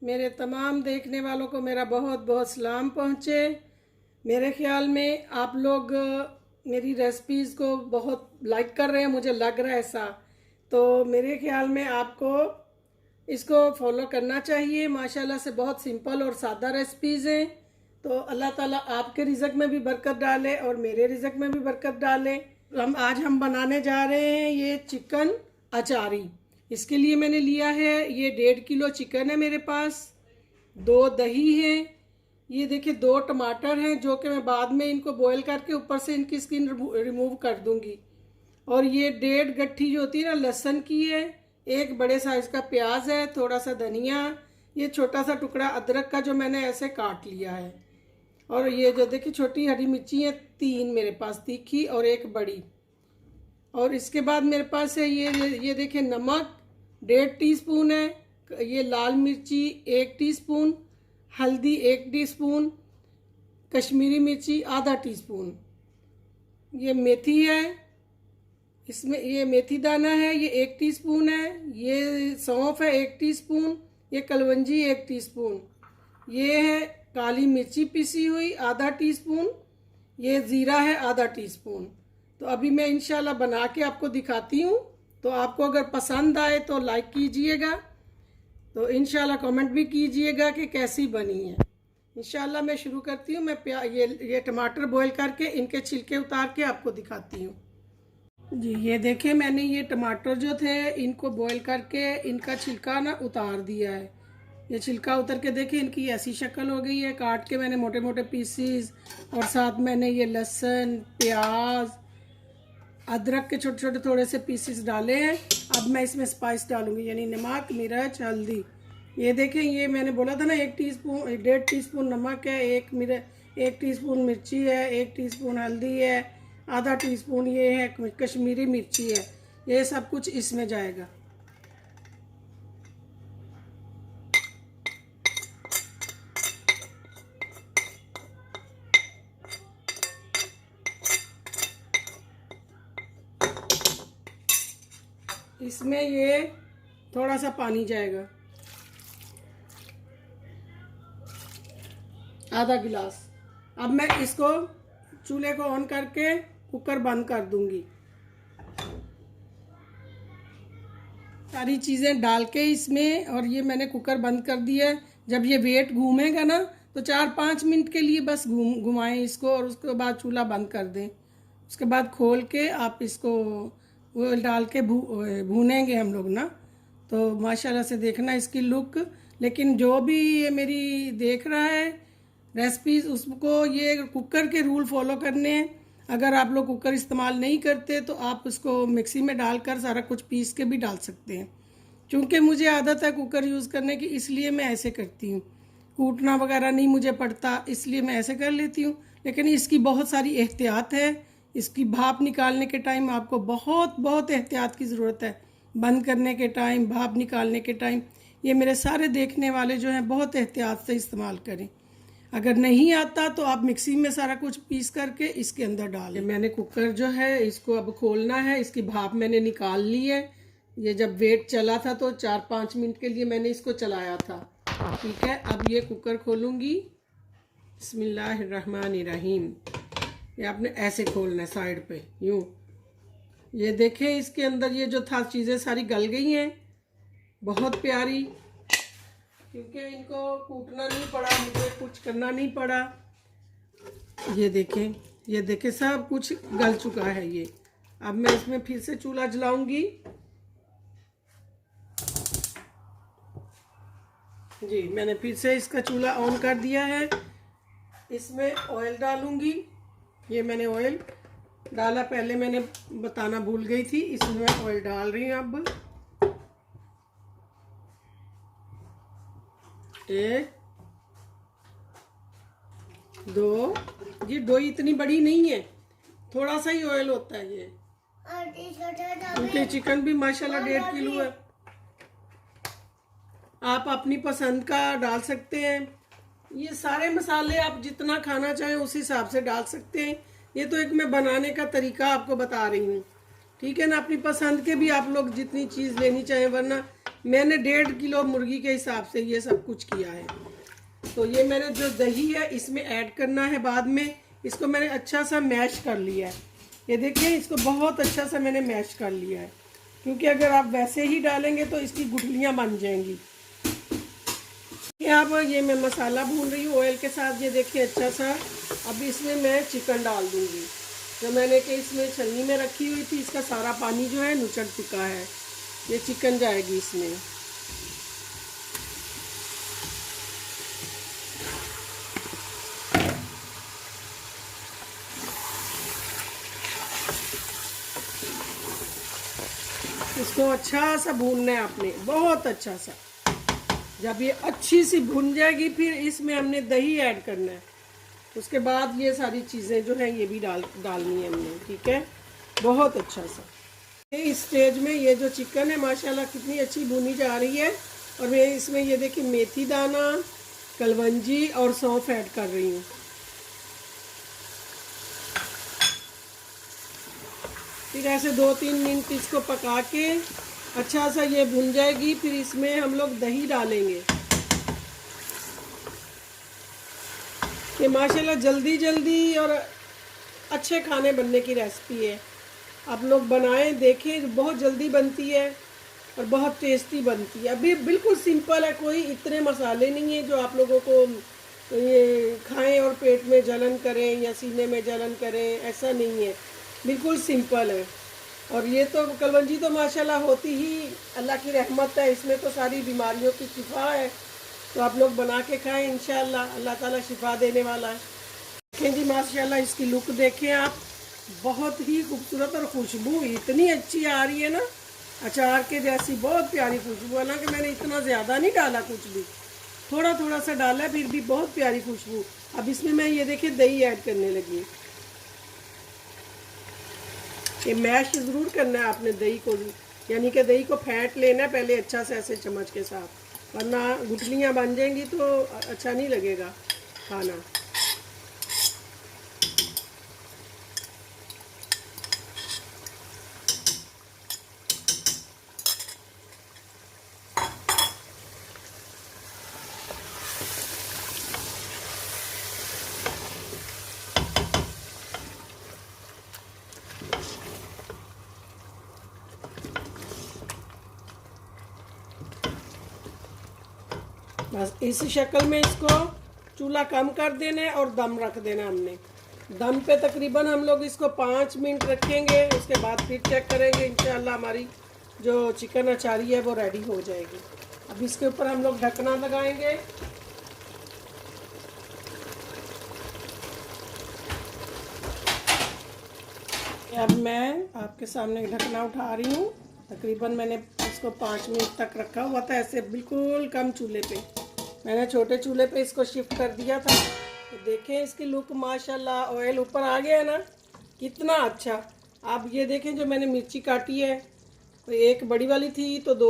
मेरे तमाम देखने वालों को मेरा बहुत बहुत सलाम पहुँचे। मेरे ख़्याल में आप लोग मेरी रेसिपीज़ को बहुत लाइक कर रहे हैं, मुझे लग रहा है ऐसा। तो मेरे ख़्याल में आपको इसको फॉलो करना चाहिए। माशाल्लाह से बहुत सिंपल और सादा रेसिपीज़ हैं। तो अल्लाह ताला आपके रिज़्क़ में भी बरकत डाले और मेरे रिज़्क़ में भी बरकत डाले। आज हम बनाने जा रहे हैं ये चिकन अचारी। इसके लिए मैंने लिया है ये 1.5 किलो चिकन है मेरे पास, 2 दही है, ये देखिए 2 टमाटर हैं जो कि मैं बाद में इनको बॉईल करके ऊपर से इनकी स्किन रिमूव कर दूंगी। और ये 1.5 गट्ठी जो होती है ना लहसुन की है, एक बड़े साइज़ का प्याज है, थोड़ा सा धनिया, ये छोटा सा टुकड़ा अदरक का जो मैंने ऐसे काट लिया है। और ये जो देखिए छोटी हरी मिर्ची है 3 मेरे पास, तीखी और एक बड़ी। और इसके बाद मेरे पास है ये देखिए नमक 1.5 टीस्पून है, ये लाल मिर्ची 1 टीस्पून, हल्दी 1 टीस्पून, कश्मीरी मिर्ची आधा टीस्पून, ये मेथी है, इसमें ये मेथी दाना है ये 1 टीस्पून है, ये सौंफ है 1 टीस्पून, ये कलवंजी 1 टीस्पून, ये है काली मिर्ची पिसी हुई आधा टीस्पून, ये ज़ीरा है आधा टीस्पून। तो अभी मैं इंशाल्लाह बना के आपको दिखाती हूँ। तो आपको अगर पसंद आए तो लाइक कीजिएगा, तो इंशाल्लाह कमेंट भी कीजिएगा कि कैसी बनी है। इंशाल्लाह मैं शुरू करती हूँ। मैं ये टमाटर बॉईल करके इनके छिलके उतार के आपको दिखाती हूँ। जी ये देखिए मैंने ये टमाटर जो थे इनको बॉईल करके इनका छिलका ना उतार दिया है। ये छिलका उतर के देखिए इनकी ऐसी शक्ल हो गई है। काट के मैंने मोटे मोटे पीसीस, और साथ मैंने ये लहसुन, प्याज, अदरक के छोटे छोटे थोड़े से पीसीस डाले हैं। अब मैं इसमें स्पाइस डालूंगी, यानी नमक, मिर्च, हल्दी। ये देखें ये मैंने बोला था ना 1.5 टीस्पून नमक है, 1 टीस्पून मिर्ची है, 1 टीस्पून हल्दी है, आधा टीस्पून ये है कश्मीरी मिर्ची है। ये सब कुछ इसमें जाएगा। इसमें ये थोड़ा सा पानी जाएगा, आधा गिलास। अब मैं इसको चूल्हे को ऑन करके कुकर बंद कर दूंगी। सारी चीज़ें डाल के इसमें, और ये मैंने कुकर बंद कर दिया है। जब ये वेट घूमेगा ना तो 4-5 मिनट के लिए बस घुमाएं इसको, और उसके बाद चूल्हा बंद कर दें। उसके बाद खोल के आप इसको वो डाल के भूनेंगे हम लोग ना। तो माशाल्लाह से देखना इसकी लुक। लेकिन जो भी ये मेरी देख रहा है रेसिपीज़, उसको ये कुकर के रूल फॉलो करने हैं। अगर आप लोग कुकर इस्तेमाल नहीं करते तो आप उसको मिक्सी में डालकर सारा कुछ पीस के भी डाल सकते हैं। क्योंकि मुझे आदत है कुकर यूज़ करने की, इसलिए मैं ऐसे करती हूँ। कूटना वगैरह नहीं मुझे पड़ता, इसलिए मैं ऐसे कर लेती हूँ। लेकिन इसकी बहुत सारी एहतियात है। इसकी भाप निकालने के टाइम आपको बहुत एहतियात की ज़रूरत है। बंद करने के टाइम, भाप निकालने के टाइम, ये मेरे सारे देखने वाले जो हैं बहुत एहतियात से इस्तेमाल करें। अगर नहीं आता तो आप मिक्सी में सारा कुछ पीस करके इसके अंदर डालें। मैंने कुकर जो है इसको अब खोलना है। इसकी भाप मैंने निकाल ली है। ये जब वेट चला था तो 4-5 मिनट के लिए मैंने इसको चलाया था। ठीक है, अब ये कुकर खोलूँगी। बिस्मिल्लाहिर्रहमानिर्रहीम। ये आपने ऐसे खोलना है साइड पे यूँ। ये देखें इसके अंदर ये जो था चीज़ें सारी गल गई हैं, बहुत प्यारी। क्योंकि इनको कूटना नहीं पड़ा, मुझे कुछ करना नहीं पड़ा। ये देखें सब कुछ गल चुका है ये। अब मैं इसमें फिर से चूल्हा जलाऊंगी। जी मैंने फिर से इसका चूल्हा ऑन कर दिया है। इसमें ऑयल डालूंगी। ये मैंने ऑयल डाला, पहले मैंने बताना भूल गई थी। इसमें मैं ऑयल डाल रही हूँ। अब 1, 2, ये डोई इतनी बड़ी नहीं है, थोड़ा सा ही ऑयल होता है ये। क्योंकि चिकन भी माशाल्लाह 1.5 किलो है। आप अपनी पसंद का डाल सकते हैं। ये सारे मसाले आप जितना खाना चाहें उस हिसाब से डाल सकते हैं। ये तो एक मैं बनाने का तरीका आपको बता रही हूँ। ठीक है ना। अपनी पसंद के भी आप लोग जितनी चीज़ लेनी चाहें, वरना मैंने 1.5 किलो मुर्गी के हिसाब से ये सब कुछ किया है। तो ये मैंने जो दही है इसमें ऐड करना है बाद में। इसको मैंने अच्छा सा मैश कर लिया है। ये देखिए, इसको बहुत अच्छा सा मैंने मैश कर लिया है, क्योंकि अगर आप वैसे ही डालेंगे तो इसकी गुठलियाँ बन जाएंगी। अब ये मैं मसाला भून रही हूँ ऑयल के साथ। ये देखिए अच्छा सा। अब इसमें मैं चिकन डाल दूँगी जो मैंने कि इसमें छलनी में रखी हुई थी। इसका सारा पानी जो है नुचड़ चुका है। ये चिकन जाएगी इसमें। इसको अच्छा सा भूनना है आपने, बहुत अच्छा सा। जब ये अच्छी सी भुन जाएगी फिर इसमें हमने दही ऐड करना है। उसके बाद ये सारी चीज़ें जो हैं ये भी डालनी है हमने। ठीक है, बहुत अच्छा सा। इस स्टेज में ये जो चिकन है माशाल्लाह कितनी अच्छी भुनी जा रही है। और मैं इसमें ये देखिए मेथी दाना, कलवंजी और सौंफ ऐड कर रही हूँ। फिर ऐसे 2-3 मिनट इसको पका के अच्छा सा ये भुन जाएगी। फिर इसमें हम लोग दही डालेंगे। ये माशाल्लाह जल्दी जल्दी और अच्छे खाने बनने की रेसिपी है। आप लोग बनाएं, देखें, बहुत जल्दी बनती है और बहुत टेस्टी बनती है। अभी बिल्कुल सिंपल है, कोई इतने मसाले नहीं है जो आप लोगों को ये खाएं और पेट में जलन करें या सीने में जलन करें, ऐसा नहीं है। बिल्कुल सिंपल है। और ये तो कलवंजी तो माशाल्लाह होती ही अल्लाह की रहमत है। इसमें तो सारी बीमारियों की शिफा है। तो आप लोग बना के खाएं, इंशाल्लाह अल्लाह ताला शिफा देने वाला है। देखें जी माशाल्लाह इसकी लुक देखें आप, बहुत ही खूबसूरत। और खुशबू इतनी अच्छी आ रही है ना, अचार के जैसी बहुत प्यारी खुशबू। हालांकि मैंने इतना ज़्यादा नहीं डाला, कुछ भी थोड़ा थोड़ा सा डाला है, फिर भी बहुत प्यारी खुशबू। अब इसमें मैं ये देखिए दही ऐड करने लगी। ये मैश ज़रूर करना है आपने दही को, यानी कि दही को फेंट लेना है पहले अच्छा से ऐसे चम्मच के साथ, वरना गुठलियाँ बन जाएंगी तो अच्छा नहीं लगेगा खाना। बस इस शक्ल में इसको चूल्हा कम कर देना है और दम रख देना हमने। दम पे तकरीबन हम लोग इसको 5 मिनट रखेंगे। उसके बाद फिर चेक करेंगे, इंशाल्लाह हमारी जो चिकन अचारी है वो रेडी हो जाएगी। अब इसके ऊपर हम लोग ढकना लगाएंगे। अब मैं आपके सामने ढकना उठा रही हूँ। तकरीबन मैंने इसको 5 मिनट तक रखा हुआ था, ऐसे बिल्कुल कम चूल्हे पे। मैंने छोटे चूल्हे पे इसको शिफ्ट कर दिया था। तो देखें इसकी लुक माशाल्लाह, ऑयल ऊपर आ गया है ना, कितना अच्छा। आप ये देखें जो मैंने मिर्ची काटी है, तो एक बड़ी वाली थी तो 2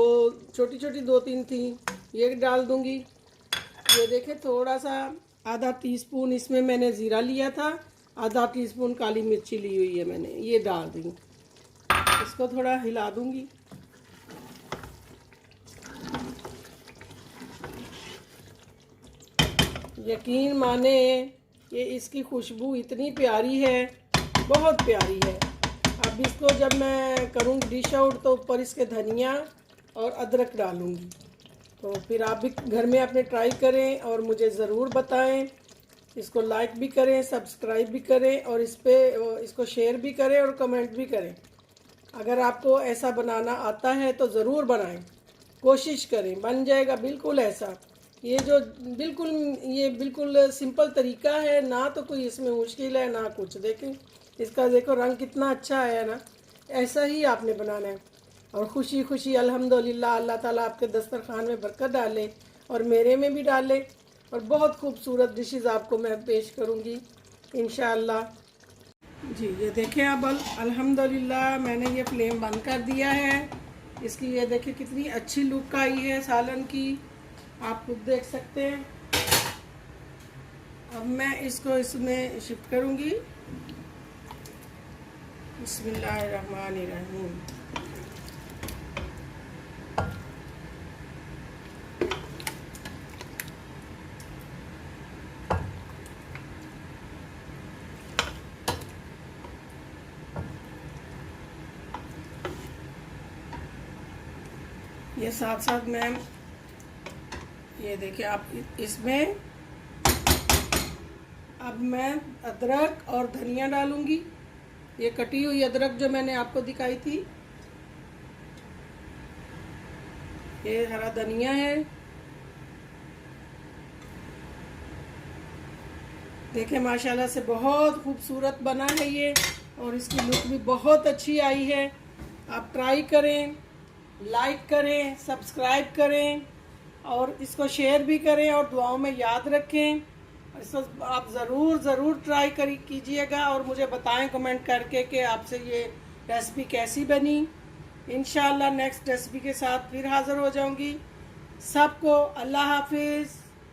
छोटी छोटी 2-3 थी, ये डाल दूँगी। ये देखें थोड़ा सा आधा टीस्पून इसमें मैंने ज़ीरा लिया था, आधा टीस्पून काली मिर्ची ली हुई है मैंने, ये डाल दी। इसको थोड़ा हिला दूँगी। यकीन माने कि इसकी खुशबू इतनी प्यारी है, बहुत प्यारी है। अब इसको जब मैं करूँगी डिश आउट तो ऊपर इसके धनिया और अदरक डालूँगी। तो फिर आप भी घर में अपने ट्राई करें और मुझे ज़रूर बताएं। इसको लाइक भी करें, सब्सक्राइब भी करें और इसको शेयर भी करें और कमेंट भी करें। अगर आपको ऐसा बनाना आता है तो ज़रूर बनाएं, कोशिश करें, बन जाएगा बिल्कुल ऐसा। ये बिल्कुल सिंपल तरीका है ना, तो कोई इसमें मुश्किल है ना कुछ। देखें इसका, देखो रंग कितना अच्छा है ना। ऐसा ही आपने बनाना है। और खुशी खुशी अल्हम्दुलिल्लाह, अल्लाह ताला आपके दस्तरखान में बरकत डाले और मेरे में भी डाले। और बहुत खूबसूरत डिशेज़ आपको मैं पेश करूँगी इंशाअल्लाह। जी ये देखें अब अल्हम्दुलिल्लाह मैंने ये फ्लेम बंद कर दिया है। इसकी ये देखिए कितनी अच्छी लुक आई है सालन की, आप खुद देख सकते हैं। अब मैं इसको इसमें शिफ्ट करूँगी। बिस्मिल्लाहिर्रहमानिर्रहीम। ये साथ साथ मैं ये देखिए आप इसमें अब मैं अदरक और धनिया डालूंगी। ये कटी हुई अदरक जो मैंने आपको दिखाई थी, ये हरा धनिया है। देखिए माशाल्लाह से बहुत खूबसूरत बना है ये, और इसकी लुक भी बहुत अच्छी आई है। आप ट्राई करें, लाइक करें, सब्सक्राइब करें और इसको शेयर भी करें और दुआओं में याद रखें। इसको आप ज़रूर ट्राई कीजिएगा और मुझे बताएं कमेंट करके कि आपसे ये रेसिपी कैसी बनी। इंशाल्लाह नेक्स्ट रेसिपी के साथ फिर हाज़िर हो जाऊंगी। सबको अल्लाह हाफिज़।